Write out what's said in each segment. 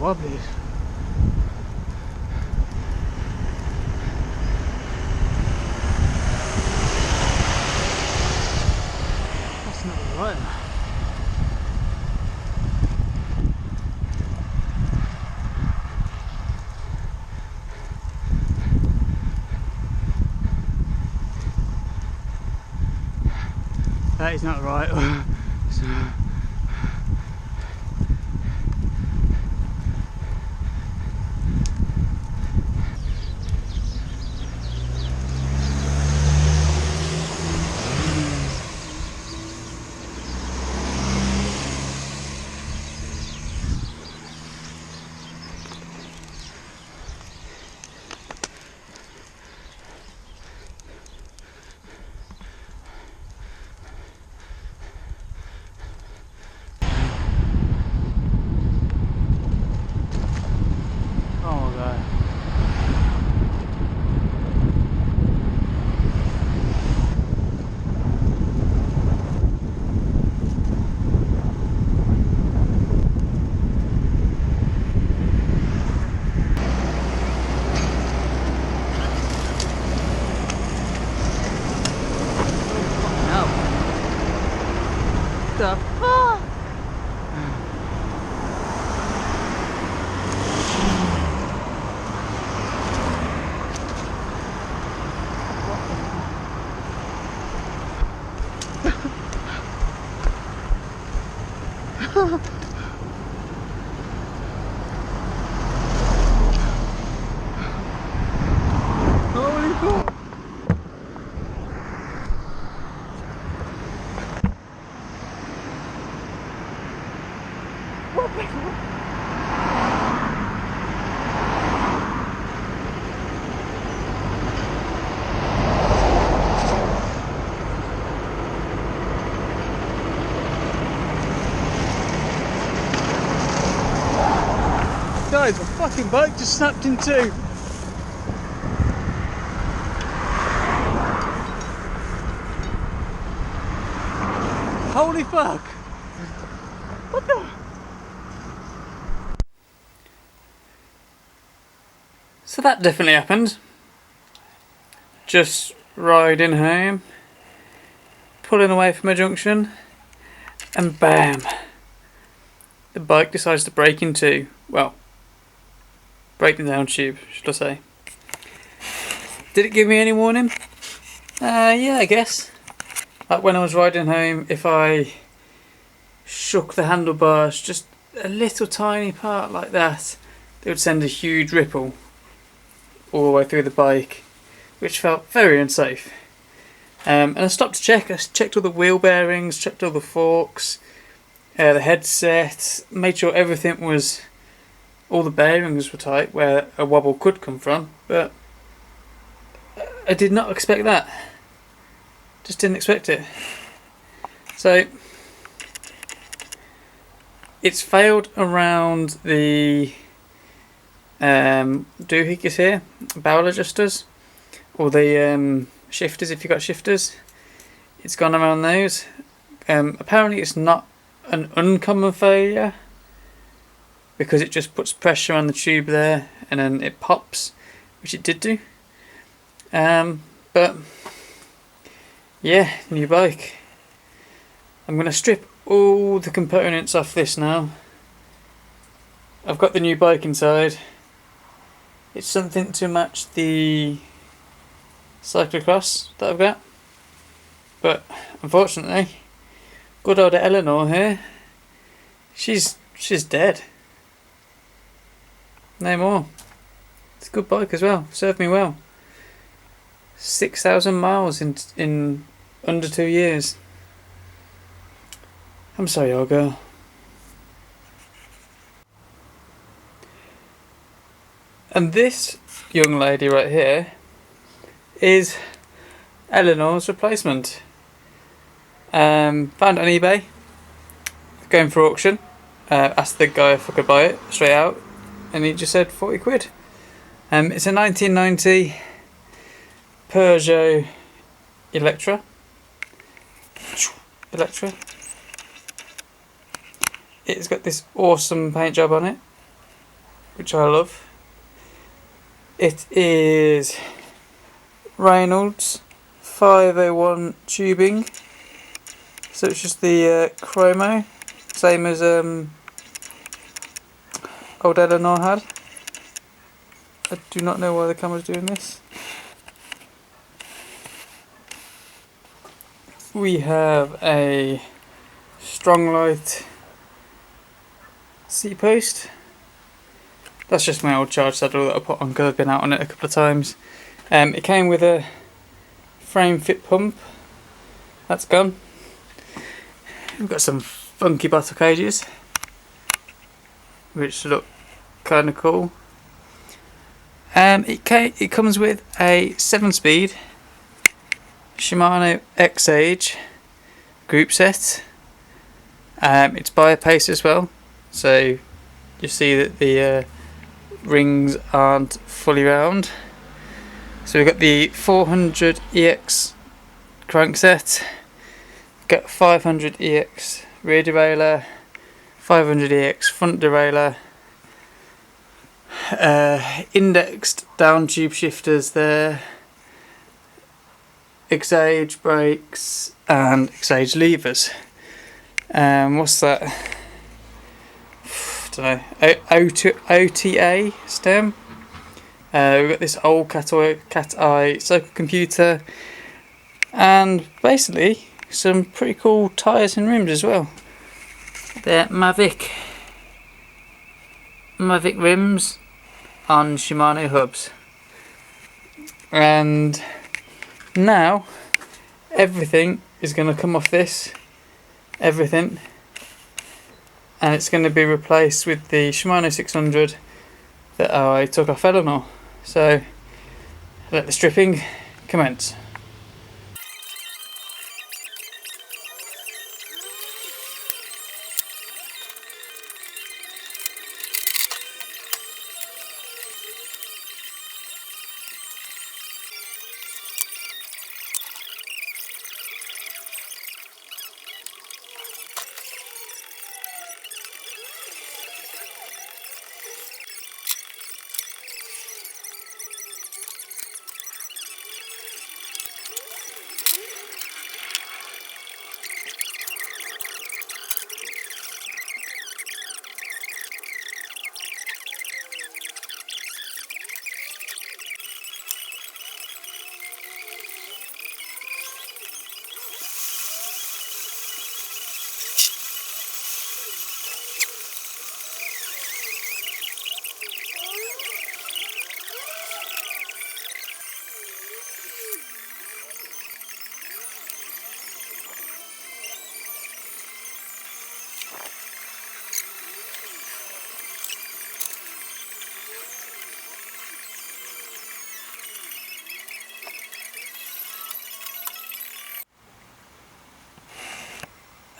wobblies. That's not right. That is not right. The fuck? Holy fuck! Guys, my fucking bike just snapped in two. Holy fuck! What the? So that definitely happened. Just riding home, pulling away from a junction, and bam! The bike decides to break in two. Well, breaking down tube, should I say. Did it give me any warning? Yeah, I guess. Like when I was riding home, if I shook the handlebars just a little tiny part like that, they would send a huge ripple all the way through the bike, which felt very unsafe. And I stopped to check. I checked all the wheel bearings, checked all the forks, the headset, made sure everything was, all the bearings were tight where a wobble could come from, but I did not expect that. Just didn't expect it. So it's failed around the doohickeys here, barrel adjusters, or the shifters if you've got shifters. It's gone around those. Apparently it's not an uncommon failure because it just puts pressure on the tube there and then it pops, which it did do. But yeah, new bike. I'm going to strip all the components off this now. I've got the new bike inside. It's something to match the cyclocross that I've got. But unfortunately, good old Eleanor here, she's dead. No more. It's a good bike as well. Served me well. 6,000 miles in under 2 years. I'm sorry, old girl. And this young lady right here is Eleanor's replacement. Found it on eBay, going for auction. Asked the guy if I could buy it straight out, and he just said 40 quid. It's a 1990 Peugeot Electra. It's got this awesome paint job on it. which I love. It is Reynolds 501 tubing, so it's just the chromo, same as old Eleanor had. I do not know why the camera's doing this. We have a strong light seat post. That's just my old charge saddle that I put on because I've been out on it a couple of times. It came with a frame fit pump. That's gone. We've got some funky bottle cages, which look kind of cool. It comes with a 7-speed Shimano X-Age group set. It's by a pace as well, so you see that the rings aren't fully round. So we've got the 400 EX crankset, got 500 EX rear derailleur, 500 EX front derailleur, indexed down tube shifters there, X-Age brakes and X-Age levers. What's that? I don't know. OTA stem. We've got this old cat eye cycle computer, and basically some pretty cool tyres and rims as well. They're Mavic rims on Shimano hubs, and now everything is going to come off this, everything, and it's going to be replaced with the Shimano 600 that I took off Eleanor. So let the stripping commence.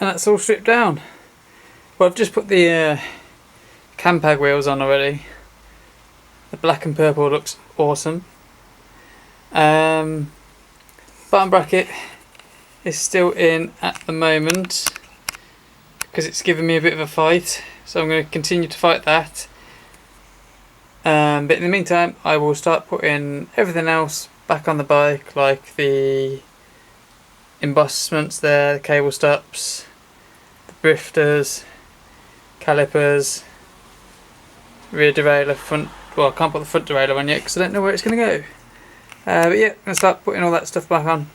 And that's all stripped down. Well, I've just put the Campag wheels on already. The black and purple looks awesome. Bottom bracket is still in at the moment because it's given me a bit of a fight, so I'm going to continue to fight that. But in the meantime, I will start putting everything else back on the bike, like the embossments there, the cable stops, the drifters, calipers, rear derailleur, front. Well, I can't put the front derailleur on yet because I don't know where it's going to go. But yeah, I'm going to start putting all that stuff back on.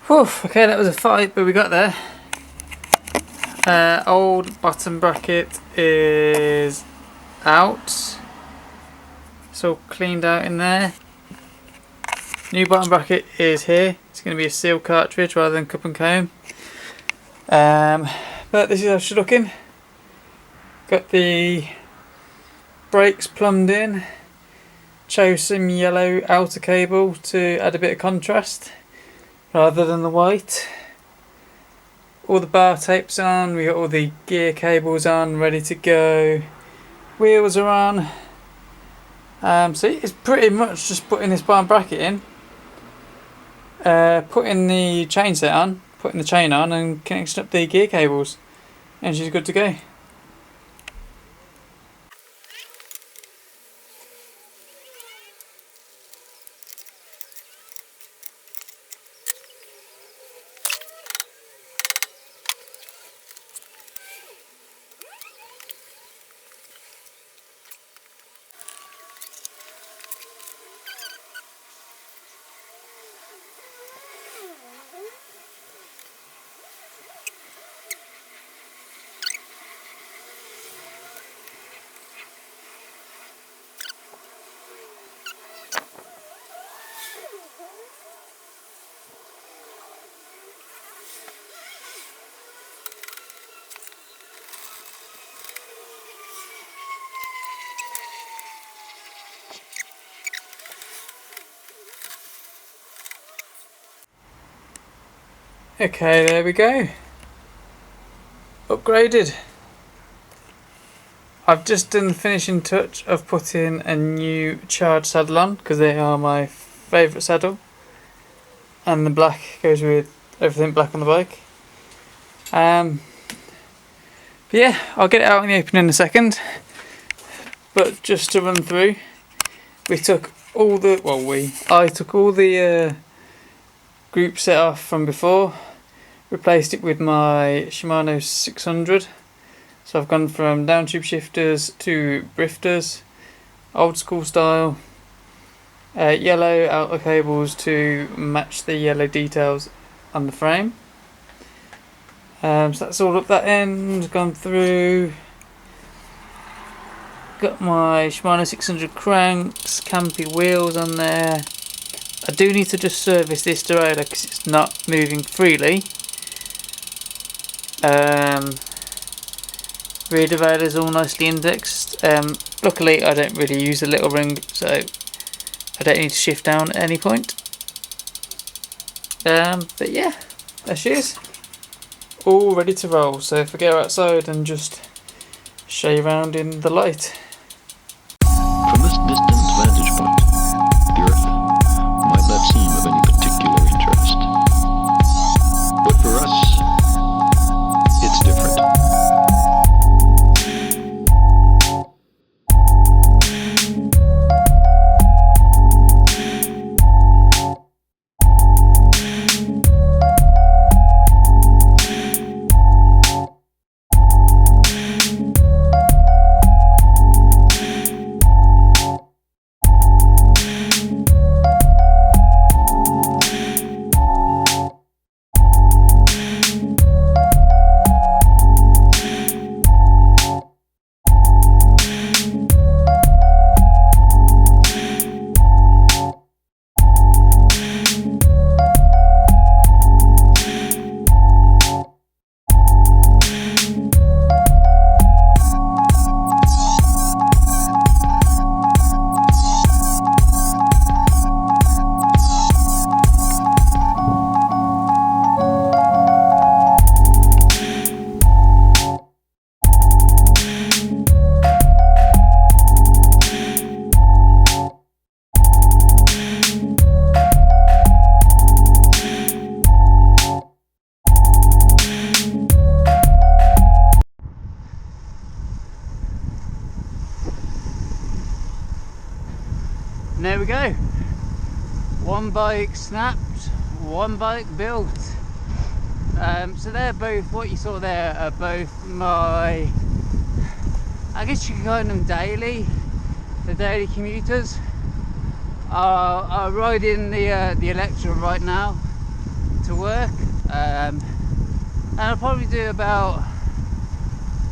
Whew, okay, that was a fight, but we got there. Old bottom bracket is out. It's all cleaned out in there. New bottom bracket is here. It's going to be a seal cartridge rather than cup and comb. But this is how she's looking. Got the brakes plumbed in. Chose some yellow outer cable to add a bit of contrast rather than the white. All the bar tapes on, we got all the gear cables on, ready to go. Wheels are on. So it's pretty much just putting this bottom bracket in, putting the chain set on, putting the chain on and connecting up the gear cables, and she's good to go. Okay, there we go. Upgraded. I've just done the finishing touch of putting a new charged saddle on because they are my favourite saddle, and the black goes with everything black on the bike. But yeah, I'll get it out in the open in a second. But just to run through, I took all the group set off from before, replaced it with my Shimano 600. So I've gone from down tube shifters to brifters, old school style, yellow outer cables to match the yellow details on the frame. So that's all up that end, gone through. Got my Shimano 600 cranks, campy wheels on there. I do need to just service this derailleur because it's not moving freely. Rear derailleur is all nicely indexed. Luckily I don't really use the little ring, so I don't need to shift down at any point. But yeah, there she is. All ready to roll, so if I go outside and just show you around in the light. From this distant vantage point, the Earth might not seem of any particular interest. But for us, it's different. And there we go. One bike snapped, one bike built. So they're both, what you saw there are both my, I guess you could call them daily, the daily commuters. Are riding the Electra right now to work, and I'll probably do about,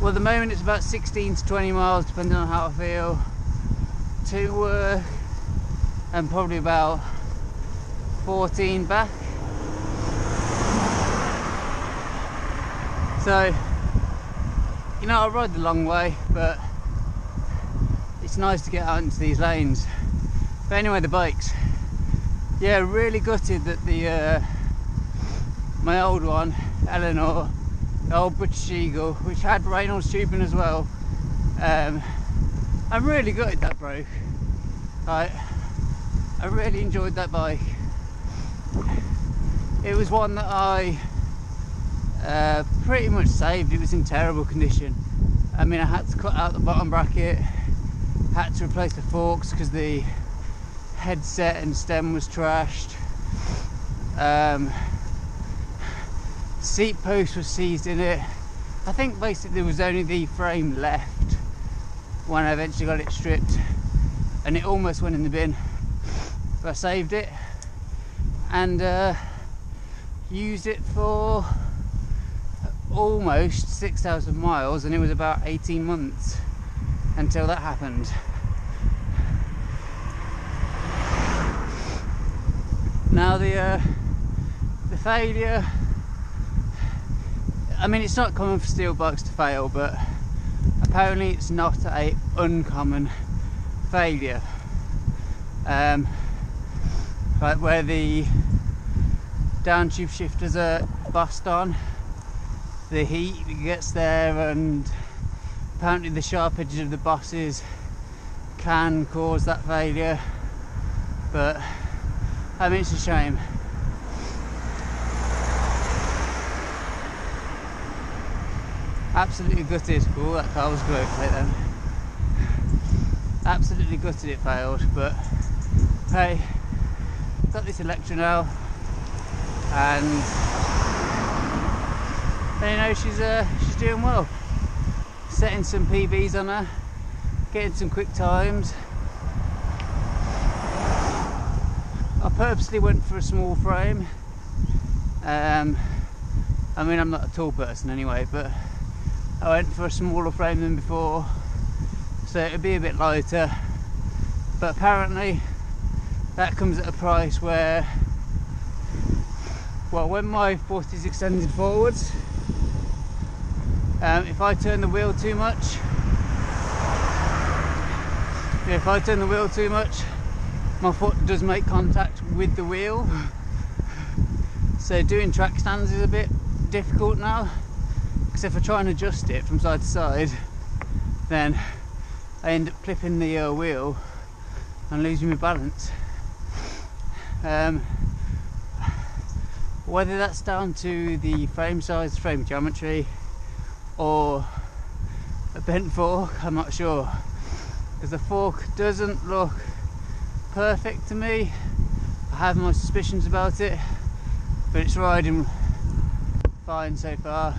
well, at the moment it's about 16 to 20 miles depending on how I feel to work, and probably about 14 back. So, you know, I ride the long way, but it's nice to get out into these lanes. But anyway, the bikes, yeah, really gutted that the my old one, Eleanor, the old British Eagle, which had Reynolds tubing as well, I'm really gutted that broke. I really enjoyed that bike. It was one that I pretty much saved. It was in terrible condition. I mean, I had to cut out the bottom bracket, had to replace the forks because the headset and stem was trashed. Seat post was seized in it. I think basically there was only the frame left when I eventually got it stripped, and it almost went in the bin, but I saved it and used it for almost 6,000 miles, and it was about 18 months until that happened. Now the failure, I mean, it's not common for steel bikes to fail, but apparently it's not a uncommon failure. Like where the down tube shifters are bust on, the heat gets there, and apparently the sharp edges of the bosses can cause that failure. But I mean, it's a shame. Absolutely gutted. Oh, that car was great right then. Absolutely gutted it failed, but hey, got this Electra now, and you know, she's doing well. Setting some PBs on her, getting some quick times. I purposely went for a small frame. I mean, I'm not a tall person anyway, but I went for a smaller frame than before, so it'd be a bit lighter. But apparently that comes at a price where, well, when my foot is extended forwards, if I turn the wheel too much, my foot does make contact with the wheel. So doing track stands is a bit difficult now, because if I try and adjust it from side to side, then I end up clipping the wheel and losing my balance. Whether that's down to the frame size, frame geometry, or a bent fork, I'm not sure, because the fork doesn't look perfect to me. I have my suspicions about it, but it's riding fine so far.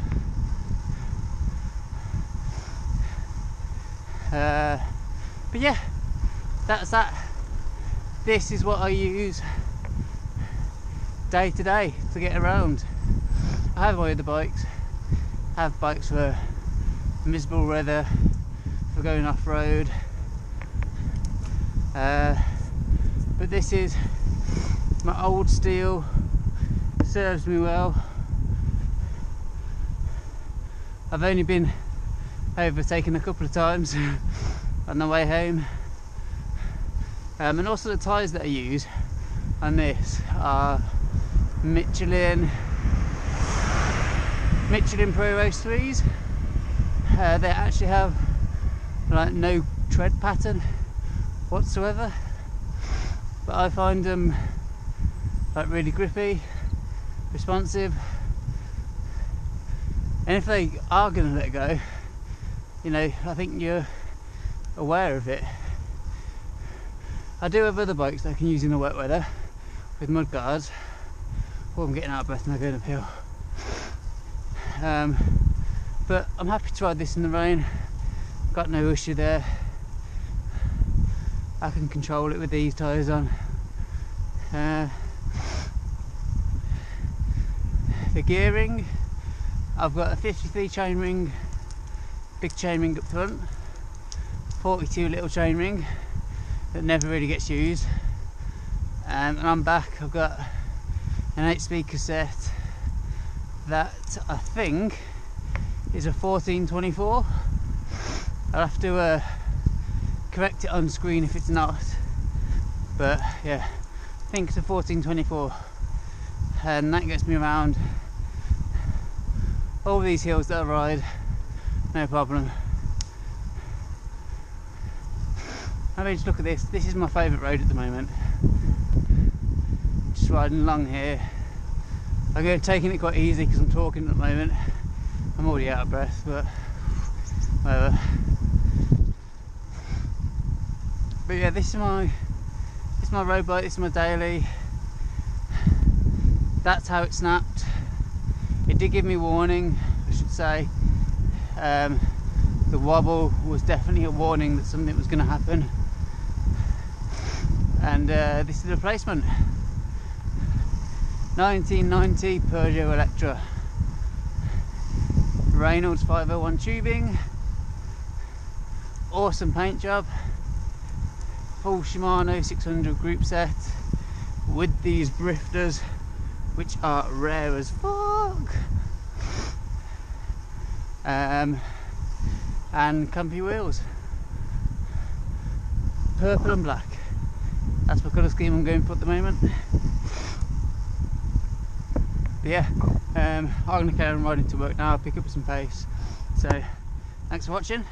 But yeah, that's that. This is what I use day to day to get around. I have my other bikes. I have bikes for miserable weather, for going off road, but this is my old steel. Serves me well. I've only been overtaken a couple of times on the way home, and also the tyres that I use on this are Michelin Pro Race 3s. They actually have like no tread pattern whatsoever, but I find them like really grippy, responsive, and if they are going to let go, you know, I think you're aware of it. I do have other bikes that I can use in the wet weather with mud guards. Oh, I'm getting out of breath and I'm going uphill. But I'm happy to ride this in the rain. Got no issue there. I can control it with these tyres on. the gearing, I've got a 53 chainring, big chainring up front, 42 little chainring that never really gets used, and on back I've got an 8-speaker set that I think is a 1424. I'll have to correct it on screen if it's not, but yeah, I think it's a 1424, and that gets me around all these hills that I ride, no problem. I mean, just look at this. This is my favourite road at the moment. Just riding along here. I'm taking it quite easy because I'm talking at the moment. I'm already out of breath, but whatever. But yeah, this is my road bike. This is my daily. That's how it snapped. It did give me warning, I should say. The wobble was definitely a warning that something was going to happen. And this is the replacement. 1990 Peugeot Electra. Reynolds 501 tubing. Awesome paint job. Full Shimano 600 group set with these drifters, which are rare as fuck. And comfy wheels. Purple and black. That's my colour scheme I'm going for at the moment. But yeah, I'm going to carry on riding to work now. I'll pick up some pace. So thanks for watching.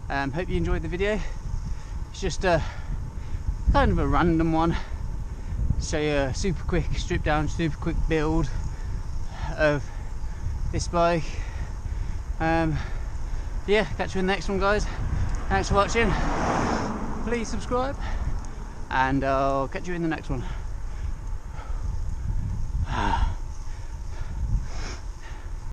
Hope you enjoyed the video. It's just a kind of a random one. Show you a super quick strip down, super quick build of this bike. Yeah, catch you in the next one, guys. Thanks for watching. Please subscribe, and I'll catch you in the next one.